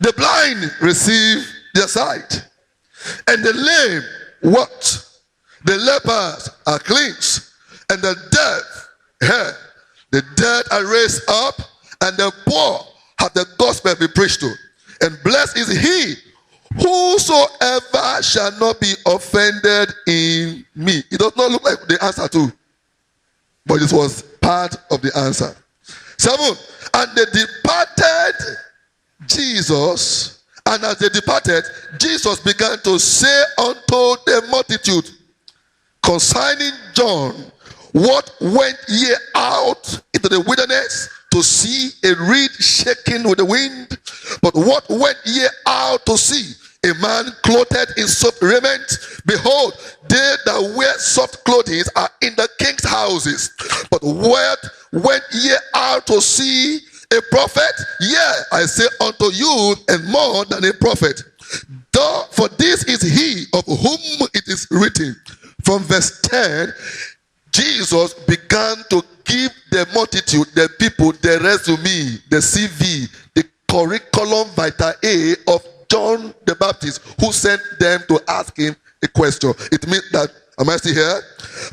The blind receive their sight, and the lame walk. The lepers are cleansed, and the deaf hear. The dead are raised up, and the poor have the gospel be preached to. And blessed is he whosoever shall not be offended in me. It does not look like the answer too, but it was part of the answer. 7. And they departed Jesus, and as they departed, Jesus began to say unto the multitude concerning John, what went ye out into the wilderness to see? A reed shaking with the wind? But what went ye out to see? A man clothed in soft raiment? Behold, they that wear soft clothing are in the king's houses. But what went ye out to see? A prophet? Yea, I say unto you, and more than a prophet. For this is he of whom it is written. From verse 10, Jesus began to give the multitude, the people, the resume, the CV, the curriculum vitae of John the Baptist, who sent them to ask him a question. It means that, am I still here?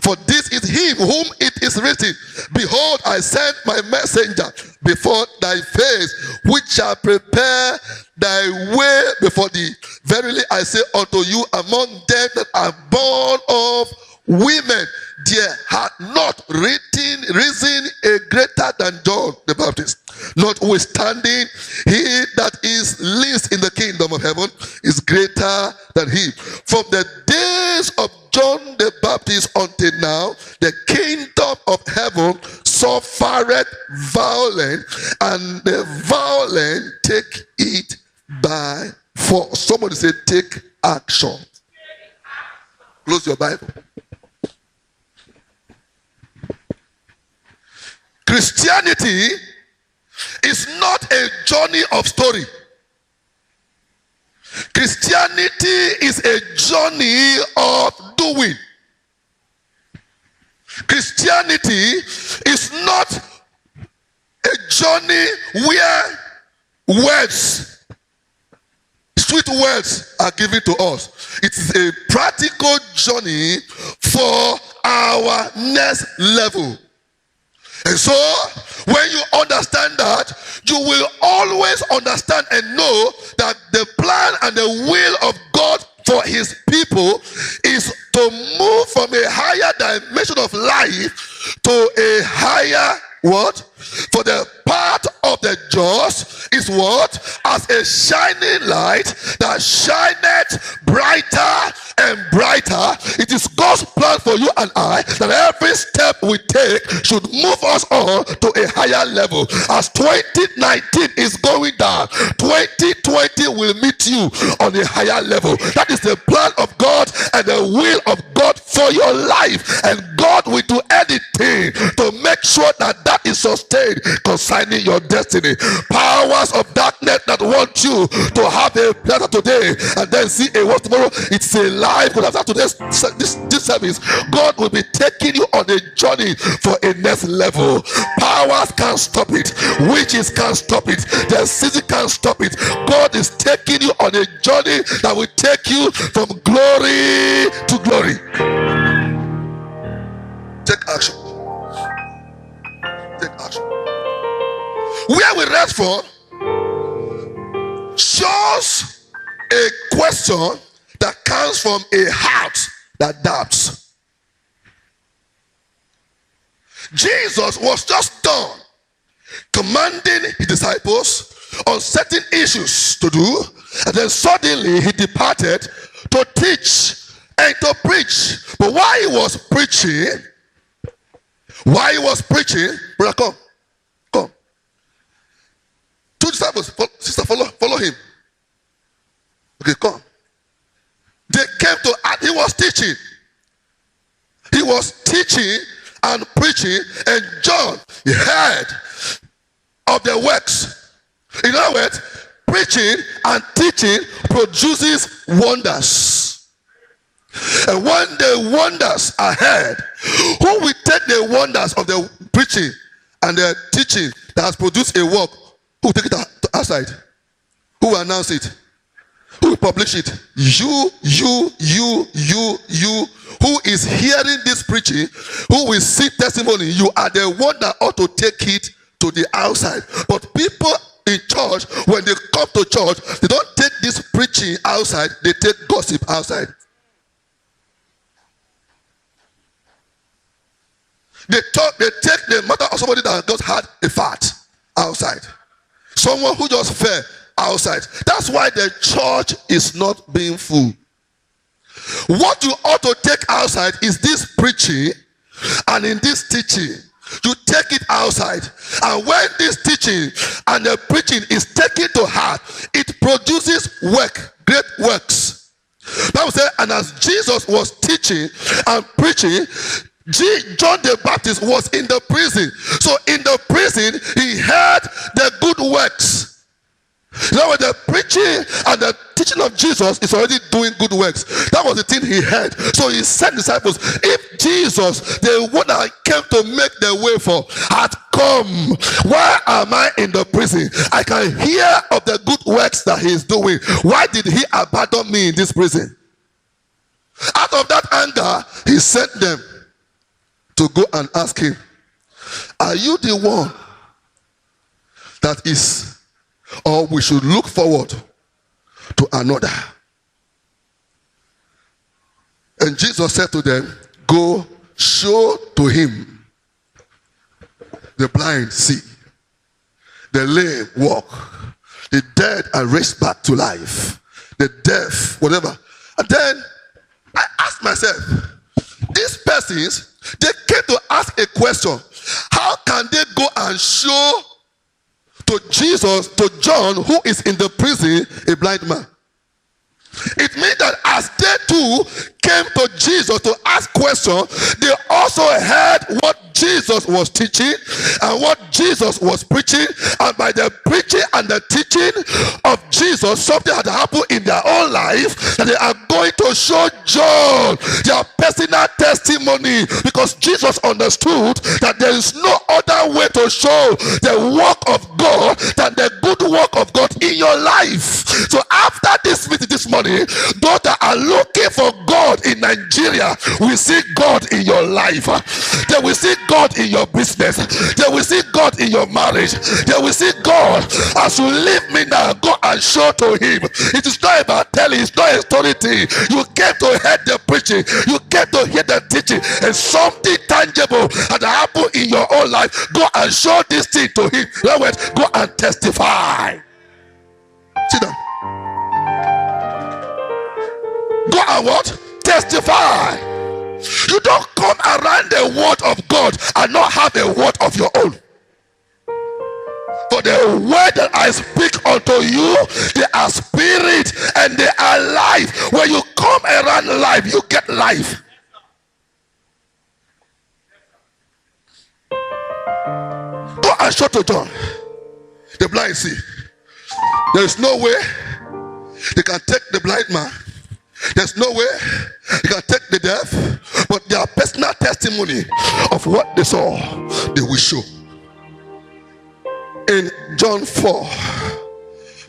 For this is him whom it is written, behold, I send my messenger before thy face, which shall prepare thy way before thee. Verily I say unto you, among them that are born of women, there hath not risen a greater than John the Baptist. Notwithstanding, he that is least in the kingdom of heaven is greater than he. From the days of John the Baptist until now, the kingdom of heaven suffereth violence, and the violent take it by force. Somebody say, take action. Close your Bible. Christianity is not a journey of story. Christianity is a journey of doing. Christianity is not a journey where words, sweet words are given to us. It is a practical journey for our next level. And so, when you understand that, you will always understand and know that the plan and the will of God for his people is to move from a higher dimension of life to a higher what? For the path of the just is what? As a shining light that shineth brighter and brighter. It is God's plan for you and I that every step we take should move us on to a higher level. As 2019 is going down, 2020 will meet you on a higher level. That is the plan of God and the will of God for your life. And God will do anything to make sure that that is sustained concerning your destiny. Powers of darkness that want you to have a pleasure today and then see a worse tomorrow, it's a lie. Because after today's this service, God will be taking you on a journey for a next level. Powers can't stop it. Witches can't stop it. The season can't stop it. God is taking you on a journey that will take you from glory to glory. Take action. Take action. Where we read from shows a question that comes from a heart that doubts. Jesus was just done commanding his disciples on certain issues to do, and then suddenly he departed to teach and to preach. But while he was preaching, brother, come. Two disciples, sister, follow him. Okay, come. They came to, and he was teaching. He was teaching and preaching, and John heard of the works. In other words, preaching and teaching produces wonders. And when the wonders are heard, who will take the wonders of the preaching and the teaching that has produced a work? Who will take it outside? Who will announce it? Who will publish it? You. Who is hearing this preaching, who will see testimony, you are the one that ought to take it to the outside. But people in church, when they come to church, they don't take this preaching outside, they take gossip outside. They take the matter of somebody that just had a fart outside. Someone who just fell outside. That's why the church is not being full. What you ought to take outside is this preaching, and in this teaching, you take it outside. And when this teaching and the preaching is taken to heart, it produces work, great works. Bible says, and as Jesus was teaching and preaching, John the Baptist was in the prison. So in the prison, he heard the good works. You know, the preaching and the teaching of Jesus is already doing good works. That was the thing he heard. So he sent disciples. If Jesus, the one that came to make the way for, had come, why am I in the prison? I can hear of the good works that he is doing. Why did he abandon me in this prison? Out of that anger, he sent them to go and ask him, are you the one that is, or we should look forward to another? And Jesus said to them, go show to him the blind see, the lame walk, the dead are raised back to life, the deaf, whatever. And then I asked myself, these persons, they came to ask a question. How can they go and show to Jesus, to John, who is in the prison, a blind man? It means that as they too came to Jesus to ask questions, they also heard what Jesus was teaching and what Jesus was preaching, and by the preaching and the teaching of Jesus, something had happened in their own life that they are going to show John their personal testimony, because Jesus understood that there is no other way to show the work of God than the good work of God in your life. So after this meeting this morning, those that are looking for God in Nigeria will see God in your life. They will see God in your business. They will see God in your marriage. They will see God as you leave me now. Go and show to him. It is not about telling. It's not a story thing. You came to hear the preaching. You came to hear the teaching, and something tangible had happened in your own life. Go and show this thing to him. In other words, go and testify. Sit down. Go and what? Testify. You don't come around the word of God and not have a word of your own. For the word that I speak unto you, they are spirit and they are life. When you come around life, you get life. Go and show to John, the blind see. There is no way they can take the blind man. There's no way they can take the deaf, but their personal testimony of what they saw, they will show. In John 4,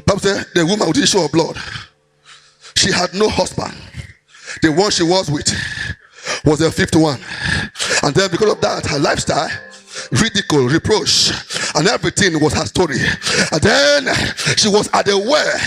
Bible says the woman with the issue of blood, she had no husband. The one she was with was the 51. And then because of that, her lifestyle, ridicule, reproach, and everything was her story. And then she was at the well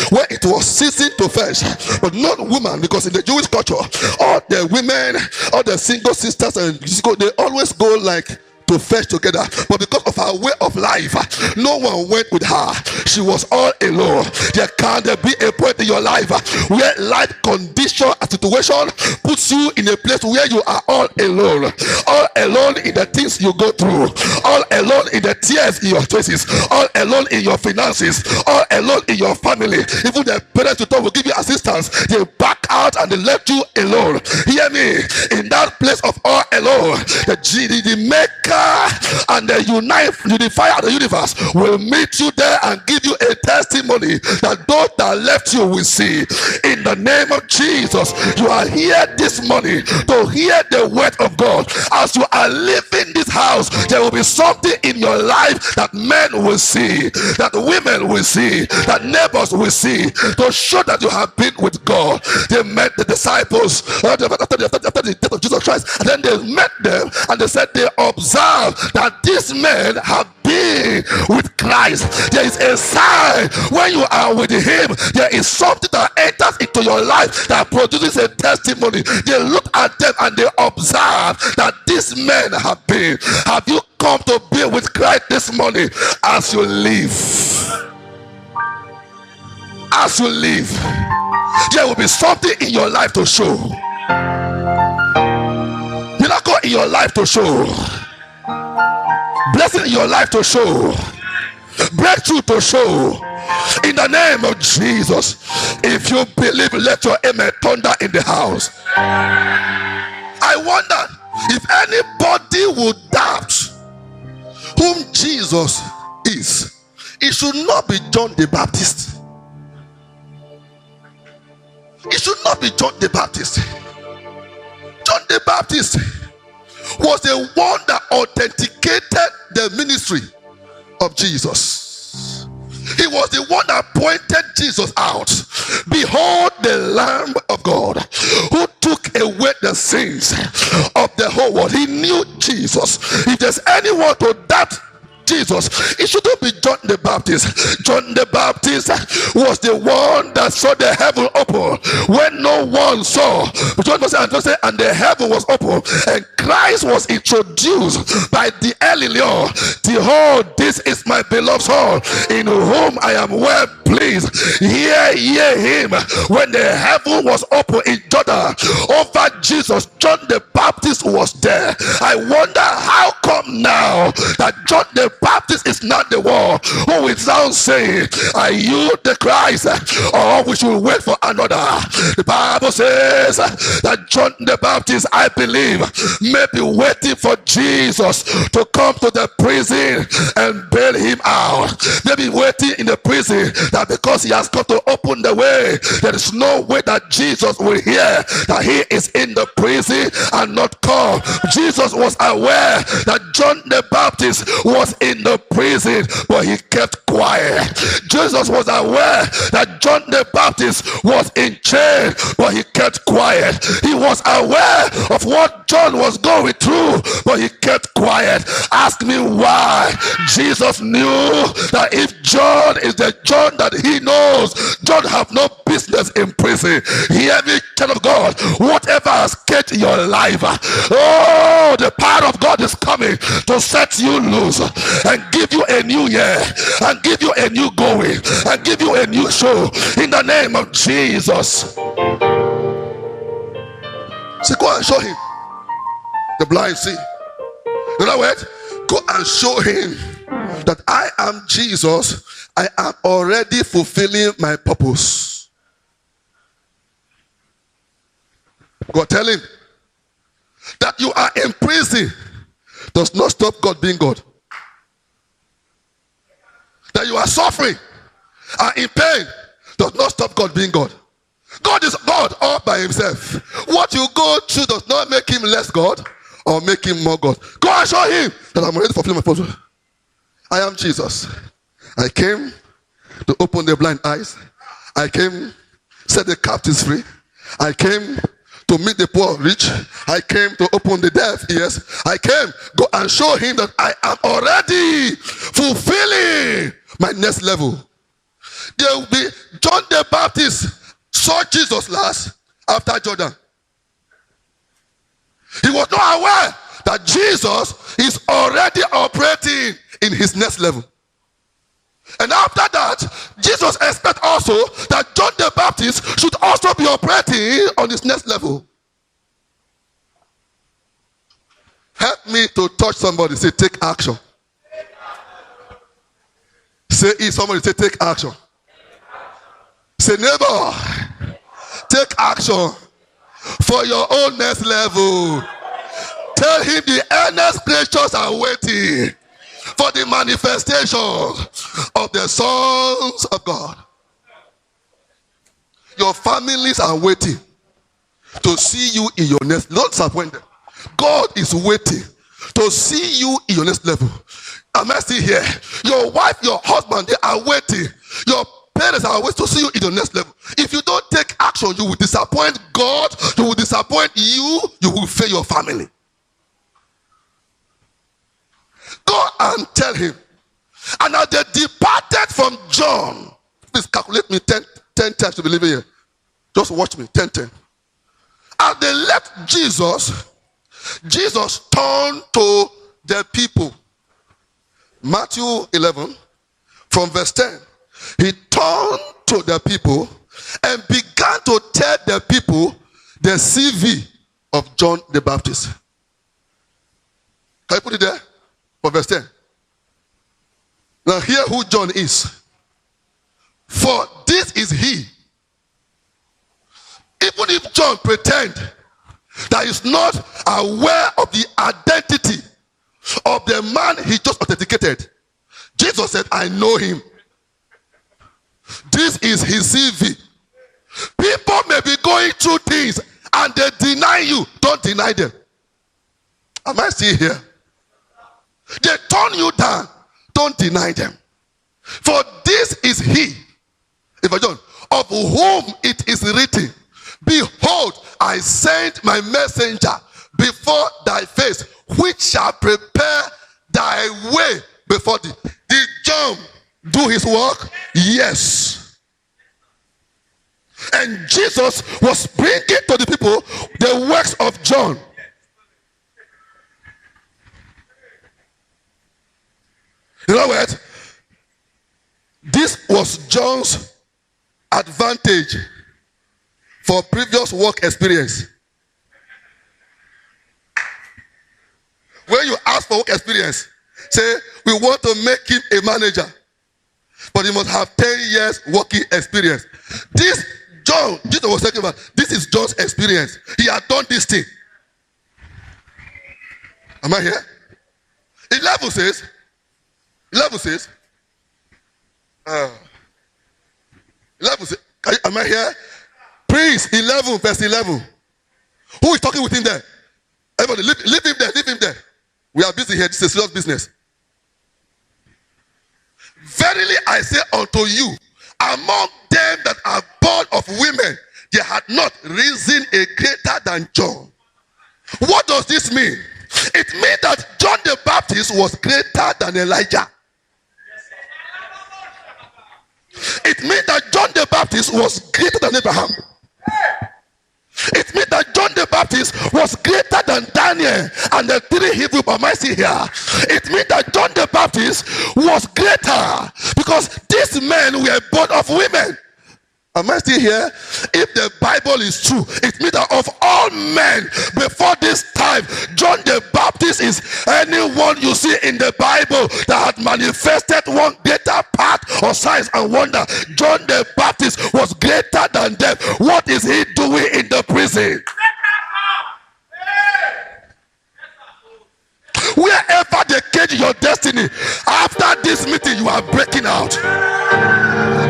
where it was ceasing to fetch, but not woman, because in the Jewish culture, all the women, all the single sisters, and they always go like to fetch together. But because of her way of life, no one went with her. She was all alone. There can be a point in your life where life condition and situation puts you in a place where you are all alone in the things you go through, all alone in the tears in your faces, all alone in your finances, all alone in your family. Even the parents you thought will give you assistance, they back out and they left you alone. Hear me, in that place of all alone, the maker maker and the unifier of the universe will meet you there and give you a testimony that those that left you will see. In the name of Jesus, you are here this morning to hear the word of God. As you are leaving this house, there will be something in your life that men will see, that women will see, that neighbors will see, to show that you have been with God. They met the disciples after the death of Jesus Christ, and then they met them and they said they observed that these men have been with Christ. There is a sign when you are with him. There is something that enters into your life that produces a testimony. They look at them and they observe that these men have been. Have you come to be with Christ this morning? As you live, as you live, there will be something in your life to show. Miracle in your life to show. Blessing in your life to show. Breakthrough to show. In the name of Jesus. If you believe, let your amen thunder in the house. I wonder if anybody would doubt whom Jesus is. It should not be John the Baptist. It should not be John the Baptist. John the Baptist was the one that authenticated the ministry of Jesus. He was the one that pointed Jesus out. Behold the Lamb of God who took away the sins of the whole world. He knew Jesus. If there's anyone to doubt Jesus, it shouldn't be John the Baptist. John the Baptist was the one that saw the heaven open when no one saw. John was saying, and the heaven was open, and Christ was introduced by the Elion. Behold, this is my beloved Son, in whom I am well pleased. Hear ye him. When the heaven was open in Jordan over Jesus, John the Baptist was there. I wonder how come now that John the Baptist is not the one who is now saying, are you the Christ, or we should wait for another? The Bible says that John the Baptist, I believe, may be waiting for Jesus to come to the prison and bail him out. Maybe waiting in the prison that because he has come to open the way, there is no way that Jesus will hear that he is in the prison and not come. Jesus was aware that John the Baptist was in the prison, but he kept quiet. Jesus was aware that John the Baptist was in chains, but he kept quiet. He was aware of what John was going through, but he kept quiet. Ask me why. Jesus knew that if John is the John that he knows, John have no business in prison. Hear me, child of God. Whatever has kept your life, oh, the power of God is coming to set you loose and give you a new year, and give you a new going, and give you a new show in the name of Jesus. So go and show him. The blind see. In other words, go and show him that I am Jesus. I am already fulfilling my purpose. Go tell him that you are in prison does not stop God being God. That you are suffering and in pain does not stop God being God. God is God all by himself. What you go through does not make him less God or make him more God. Go and show him that I'm ready to fulfill my purpose. I am Jesus. I came to open the blind eyes. I came to set the captives free. I came to meet the poor rich. I came to open the deaf ears. I came, go and show him that I am already fulfilling my next level. There will be John the Baptist saw Jesus last after Jordan. He was not aware that Jesus is already operating in his next level. And after that, Jesus expects also that John the Baptist should also be operating on his next level. Help me to touch somebody. Say, take action. Say, if somebody say, take action. Say, neighbor, take action for your own next level. Tell him the earnest creatures are waiting for the manifestation of the sons of God. Your families are waiting to see you in your next. Don't disappoint them. God is waiting to see you in your next level. Am I still here? Your wife, your husband, they are waiting. Your parents are waiting to see you in your next level. If you don't take action, you will disappoint God, you will disappoint you will fail your family. Go and tell him. And as they departed from John, please calculate me 10 times to believe here. Just watch me, 10. As they left Jesus, Jesus turned to the people. Matthew 11, from verse 10. He turned to the people and began to tell the people the CV of John the Baptist. Can you put it there? For verse 10. Now hear who John is. For this is he. Even if John pretend that he's not aware of the identity of the man he just authenticated, Jesus said, I know him. This is his CV. People may be going through things and they deny you. Don't deny them. Am I still here? They turn you down. Don't deny them. For this is he, if I don't, of whom it is written, behold, I send my messenger before thy face, which shall prepare thy way before thee. Did John do his work? Yes. And Jesus was bringing to the people the works of John. In other words, this was John's advantage for previous work experience. When you ask for work experience, say, we want to make him a manager, but he must have 10 years working experience. This John, Jesus was talking about, this is John's experience. He had done this thing. Am I here? 11 says, am I here? Please, 11, verse 11. Who is talking with him there? Everybody, leave him there. We are busy here. This is serious business. Verily I say unto you, among them that are born of women, there had not risen a greater than John. What does this mean? It means that John the Baptist was greater than Elijah. It means that John the Baptist was greater than Abraham. It means that John the Baptist was greater than Daniel and the 3 Hebrew boys here. It means that John the Baptist was greater because these men were born of women. Am I still here? If the Bible is true, it means that of all men before this time, John the Baptist is anyone you see in the Bible that had manifested one greater part of signs and wonder. John the Baptist was greater than them. What is he doing in the prison? Wherever they cage your destiny, after this meeting you are breaking out.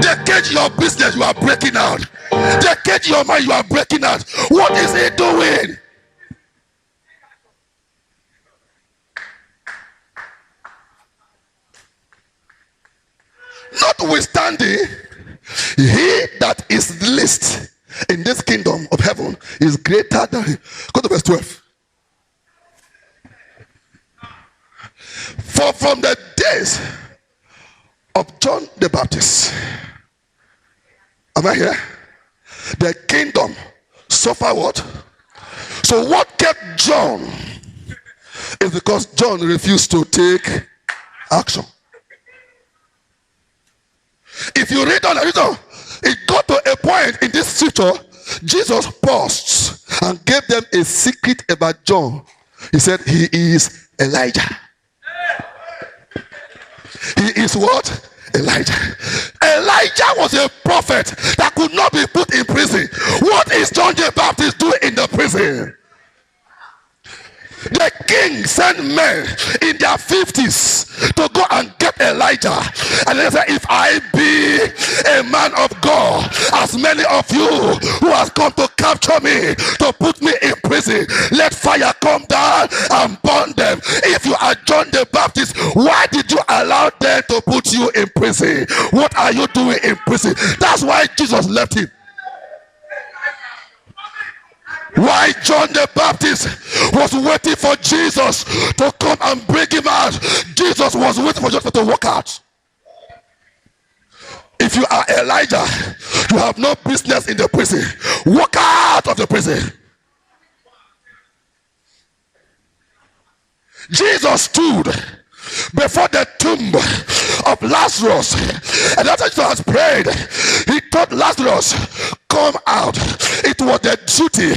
They cage your business, you are breaking out. They cage your mind, you are breaking out. What is he doing? Notwithstanding, he that is least in this kingdom of heaven is greater than him. Go to verse 12. For from the days of John the Baptist, am I here? The kingdom suffer what? So what kept John is because John refused to take action. If you read on, it got to a point in this scripture, Jesus paused and gave them a secret about John. He said he is Elijah. He is what? Elijah. Elijah was a prophet that could not be put in prison. What is John the Baptist doing in the prison? The king sent men in their 50s to go and get Elijah. And they said, if I be a man of God, as many of you who has come to capture me, to put me in prison, let fire come down and burn them. If you are John the Baptist, why did you allow them to put you in prison? What are you doing in prison? That's why Jesus left him. Why John the Baptist was waiting for Jesus to come and bring him out. Jesus was waiting for Jesus to walk out. If you are Elijah, you have no business in the prison. Walk out of the prison. Jesus stood before the tomb of Lazarus, and after Jesus has prayed, he told Lazarus, come out. It was the duty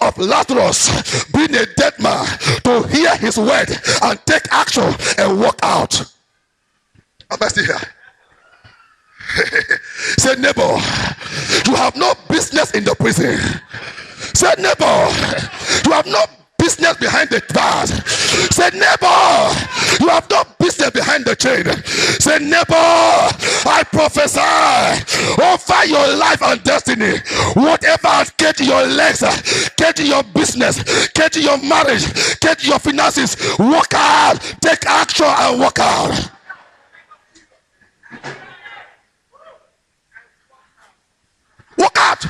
of Lazarus, being a dead man, to hear his word and take action and walk out. Am I still here? Say, neighbor, you have no business in the prison. Say, neighbor, you have no business behind the bars. Say, neighbor, you have no business behind the chain. Say, neighbor, I prophesy over your life and destiny. Whatever has catching your legs, catching your business, catching your marriage, catching your finances, walk out, take action and walk out. Walk out.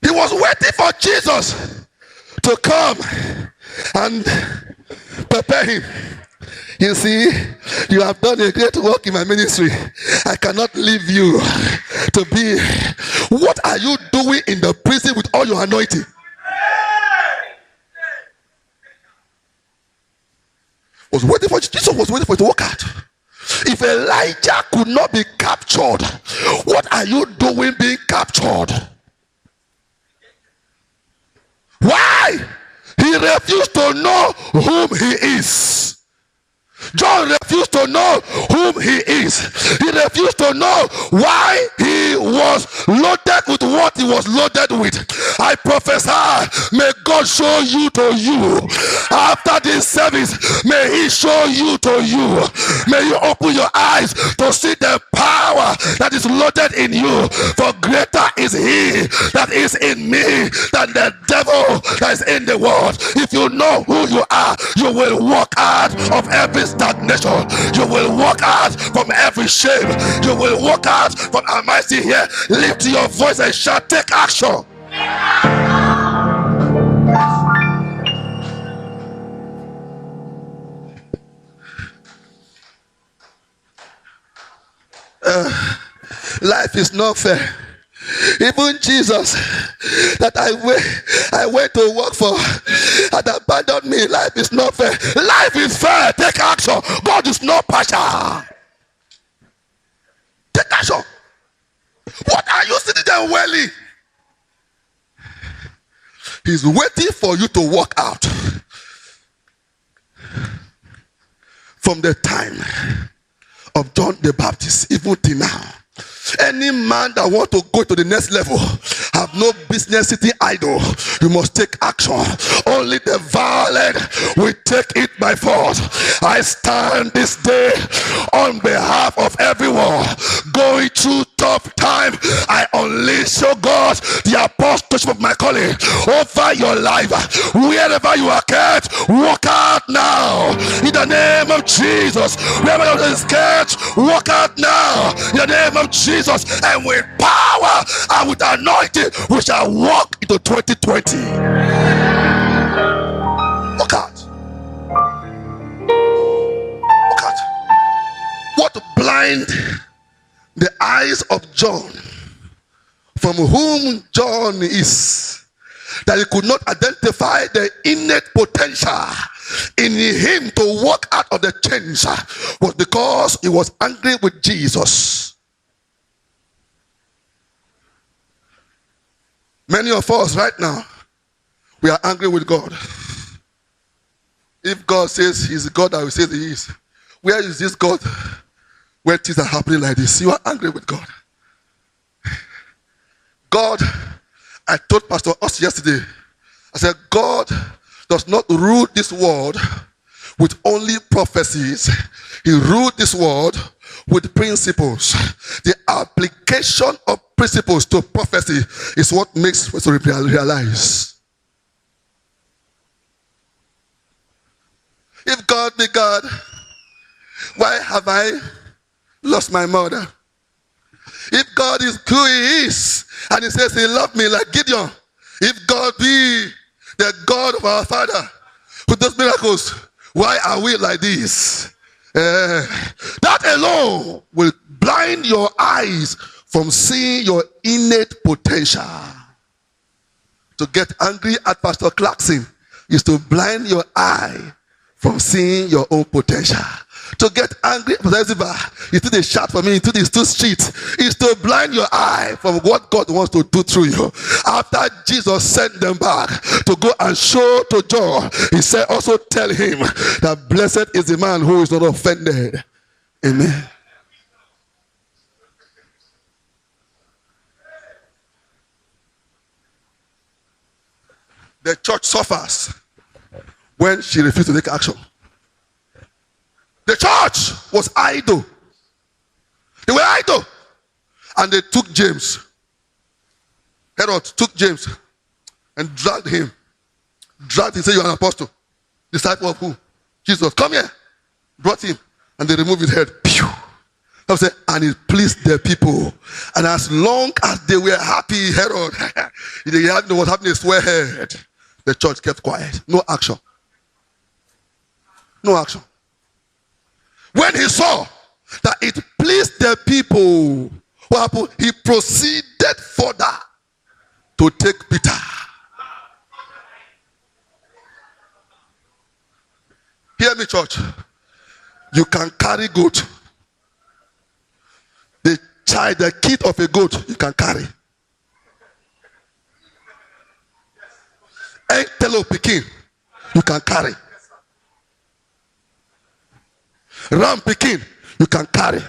He was waiting for Jesus to come and prepare him. You see, you have done a great work in my ministry. I cannot leave you to be. What are you doing in the prison with all your anointing? Jesus was waiting for you to walk out. If Elijah could not be captured, what are you doing being captured? Why? He refused to know whom he is. John refused to know whom he is. He refused to know why he was loaded with what he was loaded with. I prophesy, may God show you to you. After this service, may he show you to you. May you open your eyes to see the power that is loaded in you. For greater is he that is in me than the devil that is in the world. If you know who you are, you will walk out of every stagnation. You will walk out from every shame. You will walk out from, am I still here? Lift your voice and shout, take action. Life is not fair. Even Jesus that I went to work for had abandoned me. Life is not fair. Life is fair. Take action. God is not partial. Take action. What are you sitting there wailing? He's waiting for you to walk out. From the time of John the Baptist even till now, any man that want to go to the next level have no business sitting idle. You must take action. Only the violent will take it by force. I stand this day on behalf of everyone going through tough time. I unleash, oh God, the apostleship of my calling over your life. Wherever you are kept, walk out now in the name of Jesus. Wherever you are kept, walk out now in the name of Jesus. And with power and with anointing, we shall walk into 2020. Walk out. Walk out. What blind the eyes of John, from whom John is, that he could not identify the innate potential in him to walk out of the chains, was because he was angry with Jesus. Many of us right now, we are angry with God. If God says he's the God that we say he is, where is this God where things are happening like this? You are angry with God. God, I told Pastor Us yesterday, I said, God does not rule this world with only prophecies. He ruled this world with principles. The application of principles to prophecy is what makes us realize. If God be God, why have I lost my mother? If God is who he is, and he says he loved me like Gideon, if God be the God of our father who does miracles, why are we like this? That alone will blind your eyes from seeing your innate potential. To get angry at Pastor CLRKSON is to blind your eye from seeing your own potential. To get angry at Pastor Ziba, you they shout for me into these two streets, is to blind your eye from what God wants to do through you. After Jesus sent them back to go and show to John, he said, also tell him that blessed is the man who is not offended. Amen. The church suffers when she refused to take action. The church was idle. They were idle. And they took James. Herod took James and dragged him. Dragged him, said, you're an apostle. Disciple of who? Jesus. Come here. Brought him. And they removed his head. Pew. And it pleased the people. And as long as they were happy, Herod, they didn't know what happened to his swear head. The church kept quiet. No action. No action. When he saw that it pleased the people, what happened? He proceeded further to take Peter. Hear me, church. You can carry goat. The kid of a goat, you can carry. Antelope pikin, you can carry. Ram pikin, you can carry.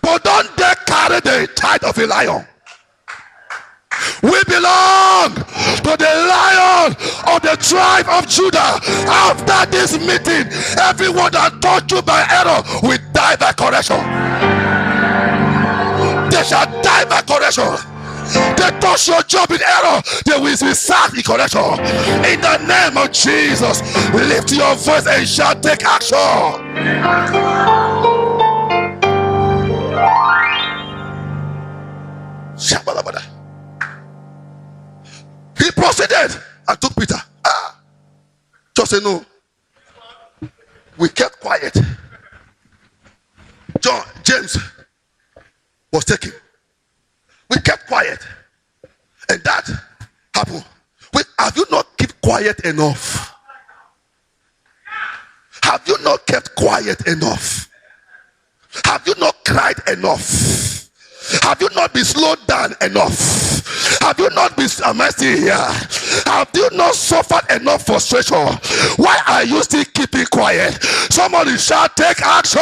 But don't they carry the child of a lion. We belong to the Lion of the tribe of Judah. After this meeting, everyone that touched you by error will die by correction. They shall die by correction. They touch your job in error, they will be sacked in correction. In the name of Jesus, lift your voice and shout, take action. He proceeded and took Peter. Just say no. We kept quiet. James was taken. We kept quiet. And that happened. Have you not kept quiet enough? Have you not kept quiet enough? Have you not cried enough? Have you not been slowed down enough? Have you not been here? Have you not suffered enough frustration? Why are you still keeping quiet? Somebody shall take action.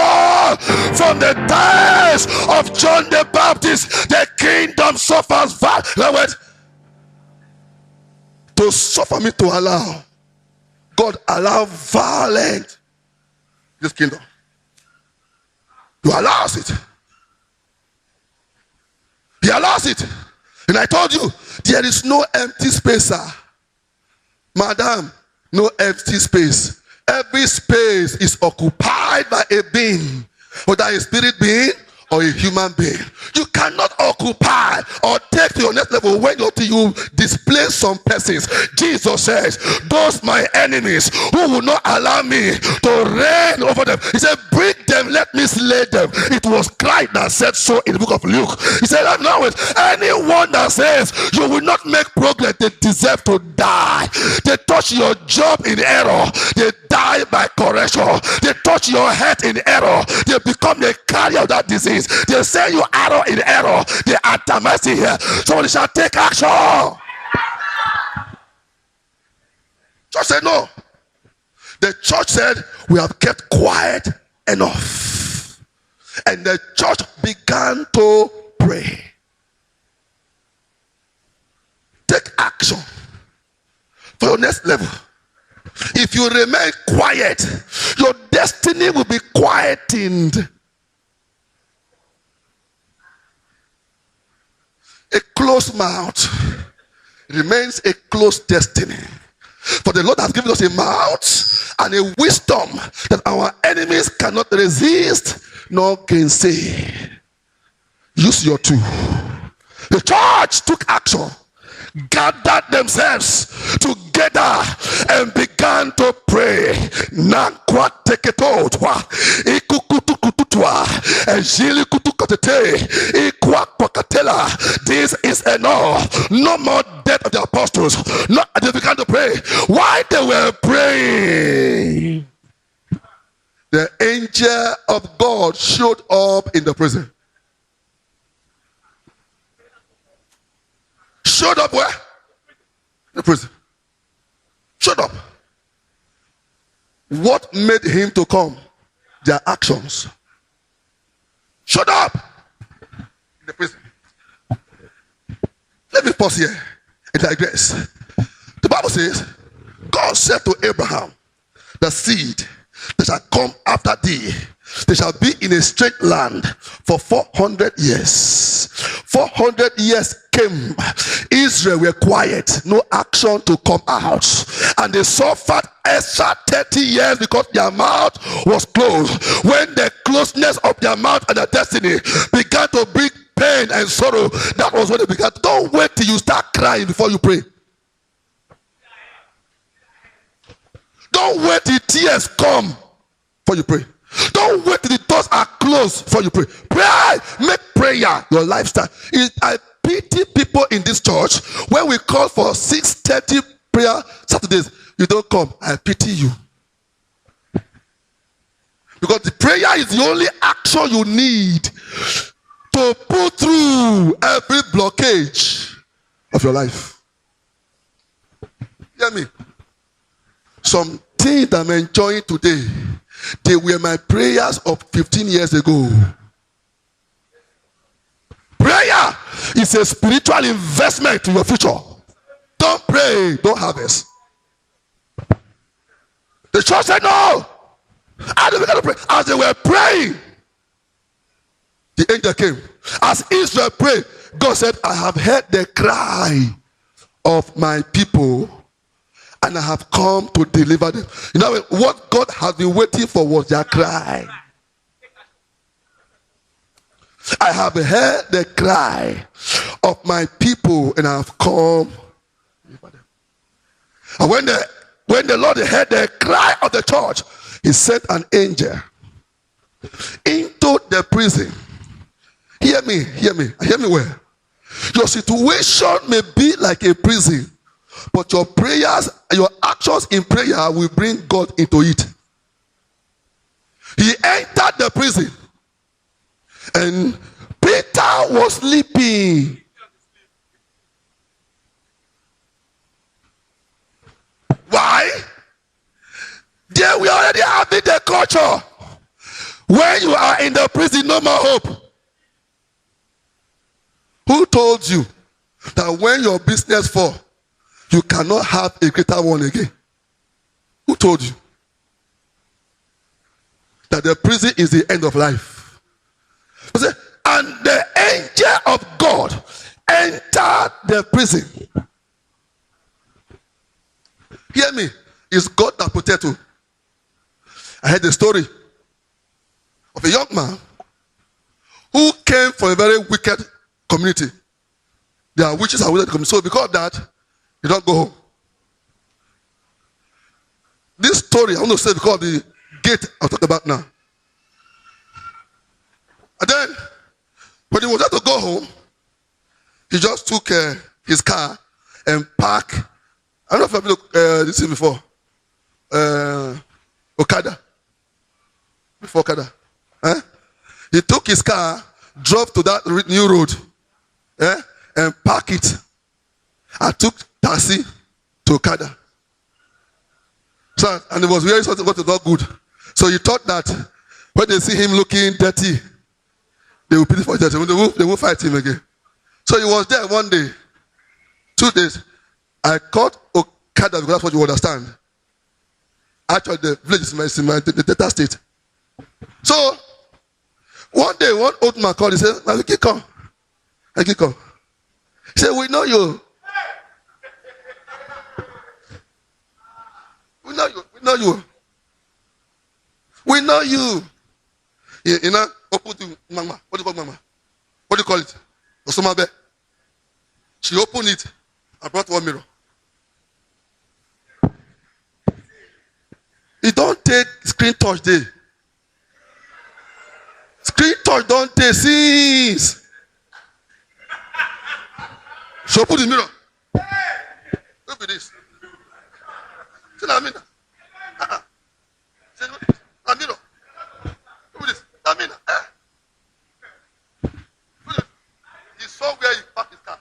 From the days of John the Baptist, the kingdom suffers violence. To suffer me to allow. God allow violence. This kingdom. You allows it. He allows it. And I told you, there is no empty space, sir. Madam, no empty space. Every space is occupied by a being, whether a spirit being or a human being. You cannot occupy or take to your next level when you display some persons. Jesus says, those my enemies who will not allow me to reign over them. He said, bring them, let me slay them. It was Christ that said so in the book of Luke. He said, anyone that says you will not make progress, they deserve to die. They touch your job in error, they die by correction. They touch your head in error, they become the carrier of that disease. They say you arrow in error, they are mercy here. Somebody shall take action. Church said no. The church said we have kept quiet enough. And the church began to pray. Take action. For your next level. If you remain quiet, your destiny will be quietened. A closed mouth remains a closed destiny. For the Lord has given us a mouth and a wisdom that our enemies cannot resist nor gainsay. Use your tool. The church took action, gathered themselves together and began to pray. This is enough. No more death of the apostles. They began to pray. While they were praying, the angel of God showed up in the prison. Showed up where? The prison. Showed up. What made him to come? Their actions. Showed up in the prison. Let me pause here and digress. The Bible says, God said to Abraham, the seed that shall come after thee, they shall be in a strange land for 400 years. 400 years came. Israel were quiet, no action to come out. And they suffered extra 30 years because their mouth was closed. When the closeness of their mouth and their destiny began to bring pain and sorrow, that was when they began. Don't wait till you start crying before you pray. Don't wait till tears come before you pray. Don't wait till the doors are closed before you pray. Pray. Make prayer your lifestyle. I pity people in this church when we call for 6:30 prayer Saturdays. You don't come. I pity you. Because the prayer is the only action you need to put through every blockage of your life. Hear me? Some things I'm enjoying today, they were my prayers of 15 years ago. Prayer is a spiritual investment in your future. Don't pray, don't harvest. The church said no. I don't begin to pray. As they were praying, the angel came. As Israel prayed, God said, I have heard the cry of my people, and I have come to deliver them. You know what God has been waiting for was their cry. I have heard the cry of my people, and I have come to deliver them. And when the Lord heard the cry of the church, he sent an angel into the prison. Hear me well. Your situation may be like a prison, but your prayers, your actions in prayer will bring God into it. He entered the prison, and Peter was sleeping. Why? There we already have the culture. When you are in the prison, no more hope. Who told you that when your business falls, you cannot have a greater one again? Who told you that the prison is the end of life? And the angel of God entered the prison. Hear me. It's God that protects you. I heard the story of a young man who came from a very wicked community. There are witches and wicked community. So because of that, he don't go home. This story, I want to say because of the gate I'll talk about now. And then, when he wanted to go home, he just took his car and parked. I don't know if I've been this before. Okada. Before Okada. He took his car, drove to that new road, and parked it. I took taxi to Okada. So, and it was really something what was not good. So he thought that when they see him looking dirty, they will pity for him. They won't fight him again. So he was there one day, 2 days. I called Kind of, because that's what you understand. Actually, the village is in the Delta State. So, one day, one old man called. He said, "Maliki, come. Maliki, come." He said, "We know you. We know you. We know you. We know you." You know, open to mama. What do you call mama? What do you call it? Osomabe. She opened it and brought one mirror. It don't take screen touch day. Screen touch don't take since. She opened the mirror. Look at this. See what I mean? See a mirror. Look at this. I mean, he saw where he parked his car.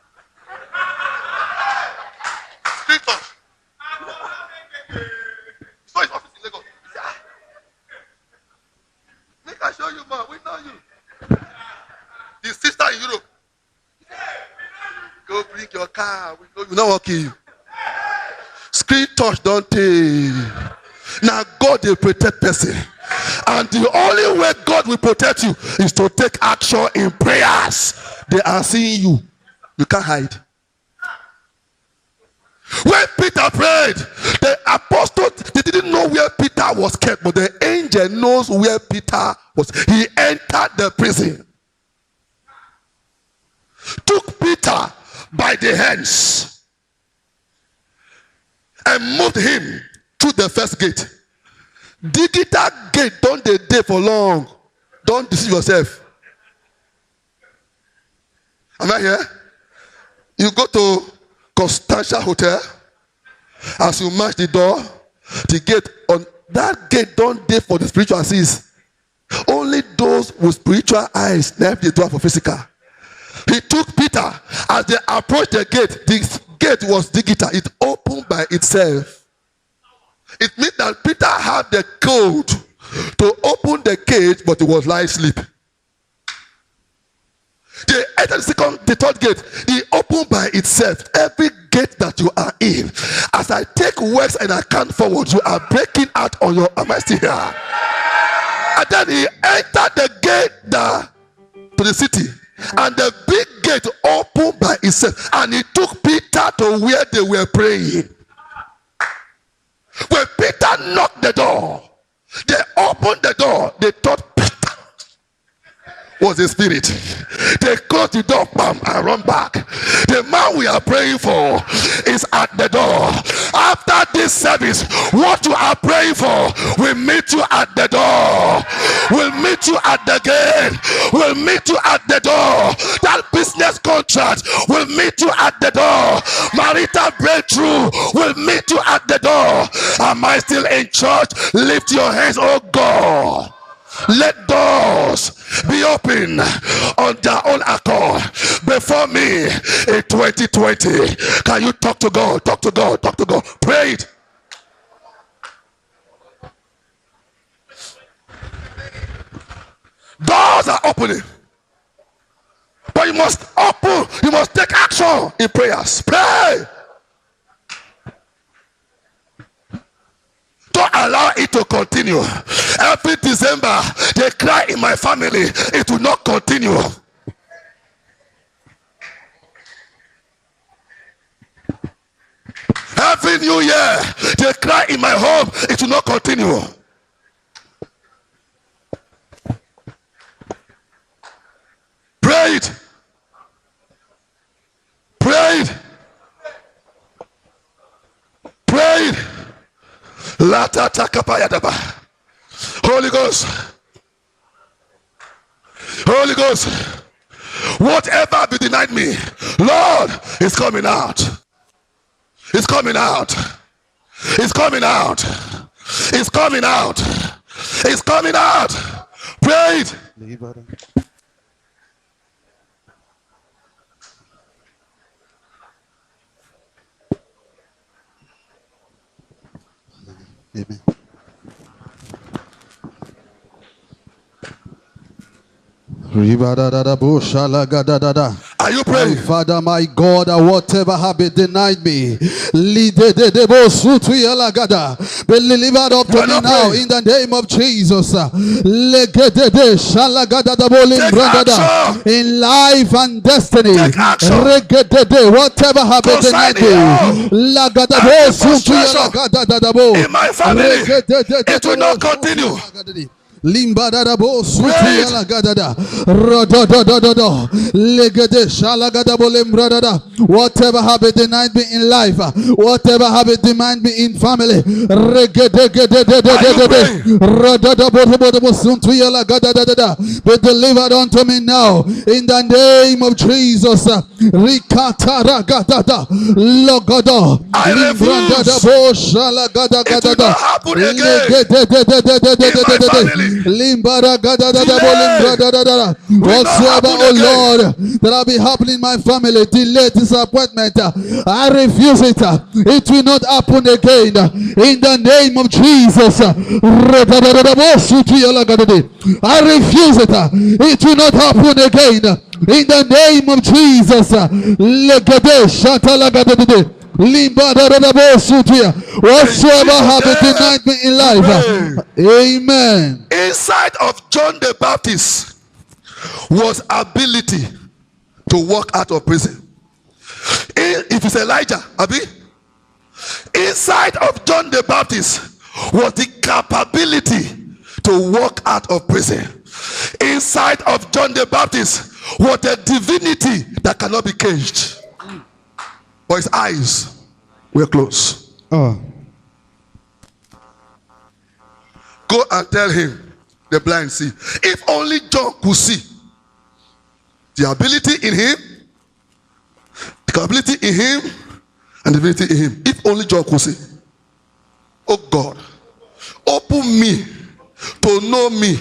Screen touch. He saw his office in Lagos. He said, "Make I show you, man. We know you." His sister in Europe. "Go bring your car. We know you. Not working you." Screen touch don't take. Now God will protect person. And the only way God will protect you is to take action in prayers. They are seeing you. You can't hide. When Peter prayed, the apostles, they didn't know where Peter was kept, but the angel knows where Peter was. He entered the prison, took Peter by the hands, and moved him to the first gate. Digital gate don't dey there for long. Don't deceive yourself. Am I here? You go to Constantia Hotel. As you match the door, the gate on that gate don't dey for the spiritual sense. Only those with spiritual eyes left the door for physical. He took Peter. As they approached the gate was digital. It opened by itself. It means that Peter had the code to open the gate, but it was lying asleep. They entered the third gate. It opened by itself. Every gate that you are in, as I take words and I count forward, you are breaking out on your. Am I still here? And then he entered the gate to the city, and the big gate opened by itself, and he took Peter to where they were praying. When Peter knocked the door, they opened the door. They thought Peter was a spirit. They closed the door, bam, and run back. The man we are praying for is at the door. After this service, what you are praying for will meet you at the door. We'll meet you at the gate. We'll meet you at the door. That business contract will meet you at the door. Marital breakthrough will meet you at the door. Am I still in church? Lift your hands, oh God. Let doors be open on their own accord before me in 2020. Can you talk to God? Talk to God. Talk to God. Pray it. Doors are opening, but you must open. You must take action in prayers. Pray. Don't allow it to continue. Every December, they cry in my family. It will not continue. Every new year, they cry in my home. It will not continue. Pray it. Pray it. Pray it. Holy Ghost. Holy Ghost. Whatever be denied me, Lord, it's coming out. It's coming out. It's coming out. It's coming out. It's coming out. Pray it. Amen. Are you praying? My Father, my God, whatever have been denied me, be delivered up to me now in the name of Jesus. In life and destiny, whatever have been denied me, in my family, it will not continue. Limbadadabo sutiyala gadada rododododo legede shalagada bolembradada. Whatever have been denied me in life, whatever have been denied me in family, rododododo suntiyala gadada, be delivered unto me now in the name of Jesus. Rikatara gadada logodo limbradadabo shalagada gadada legede Limbara gada da da. Whatsoever, oh Lord, that will be happening in my family, delay, disappointment, I refuse it. It will not happen again. In the name of Jesus. I refuse it. It will not happen again. In the name of Jesus. Whatsoever have been denied me in life. Amen. Inside of John the Baptist was ability to walk out of prison. If it's Elijah, Abi, inside of John the Baptist was the capability to walk out of prison. Inside of John the Baptist was the divinity that cannot be caged. But his eyes were closed. Oh. Go and tell him the blind see. If only John could see the ability in him, the capability in him, and the ability in him. If only John could see. Oh God, open me to know me,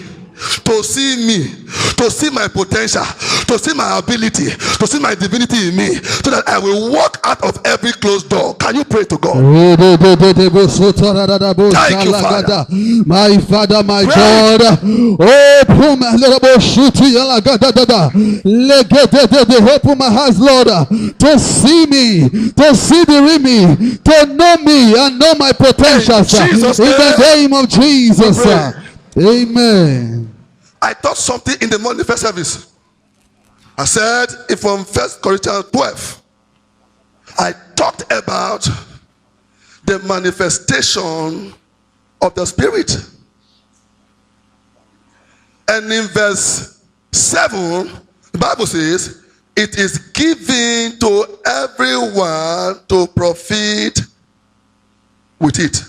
to see my potential, to see my ability, to see my divinity in me, so that I will walk out of every closed door. Can you pray to God? Thank you, Father. My Father, my God, open my eyes, Lord, to see me, to see the me, to know me and know my potentials. In the name of Jesus. Amen. I taught something in the morning first service. I said from 1 Corinthians 12, I talked about the manifestation of the Spirit. And in verse 7, the Bible says, it is given to everyone to profit with it.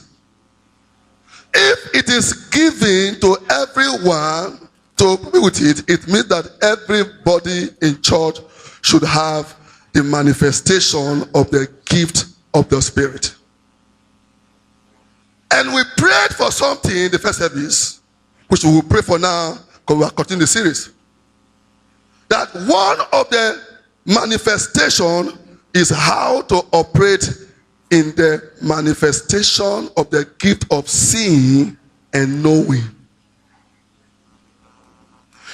If it is given to everyone to be with it, it means that everybody in church should have the manifestation of the gift of the Spirit. And we prayed for something in the first service, which we will pray for now, because we are continuing the series. That one of the manifestation is how to operate in the manifestation of the gift of seeing and knowing.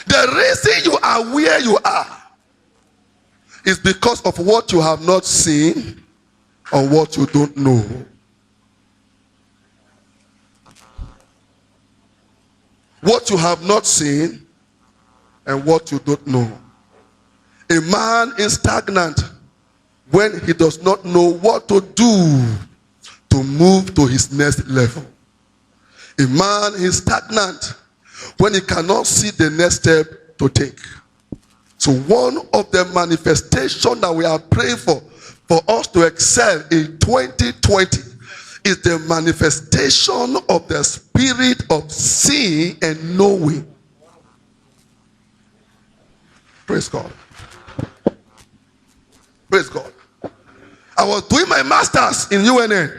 The reason you are where you are is because of what you have not seen or what you don't know. What you have not seen and what you don't know. A man is stagnant when he does not know what to do to move to his next level. A man is stagnant when he cannot see the next step to take. So one of the manifestations that we are praying for us to excel in 2020 is the manifestation of the spirit of seeing and knowing. Praise God. Praise God. I was doing my master's in UNN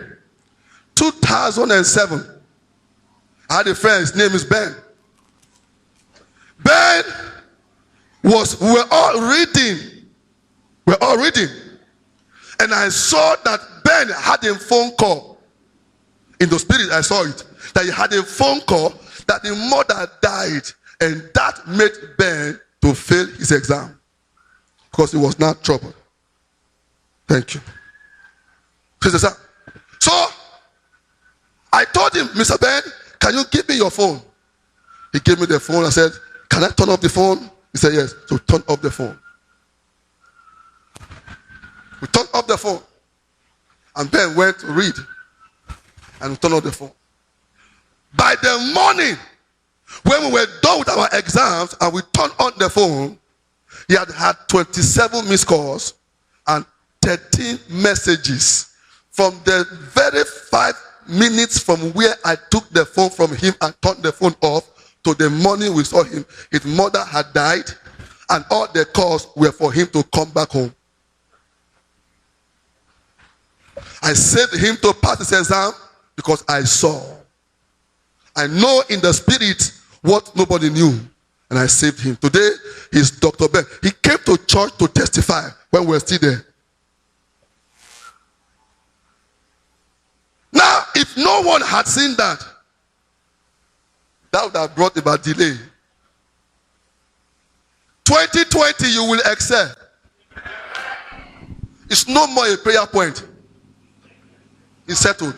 2007. I had a friend, his name is Ben. Ben we were all reading. And I saw that Ben had a phone call. In the spirit, I saw it. That he had a phone call that the mother died. And that made Ben to fail his exam. because he was not troubled. Thank you. So I told him, Mr. Ben, can you give me your phone? He gave me the phone. I said, can I turn off the phone? He said, yes. So turn off the phone. We turned off the phone. And Ben went to read. And we turned off the phone. By the morning, when we were done with our exams and we turned on the phone, he had 27 missed calls and 13 messages from the very 5 minutes from where I took the phone from him and turned the phone off to the morning we saw him. His mother had died and all the calls were for him to come back home. I saved him to pass his exam because I saw. I know in the spirit what nobody knew. And I saved him. Today, he's Dr. Ben. He came to church to testify when we were still there. Now, if no one had seen that, that would have brought about delay. 2020, you will excel. It's no more a prayer point. It's settled.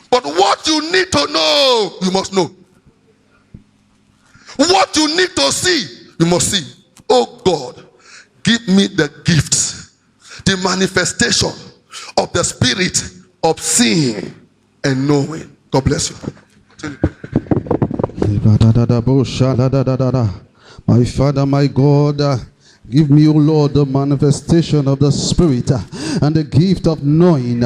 But what you need to know, you must know. What you need to see, you must see. Oh God, give me the gifts, the manifestation of the spirit of seeing and knowing. God bless you. My Father, my God, give me, O Lord, the manifestation of the Spirit and the gift of knowing.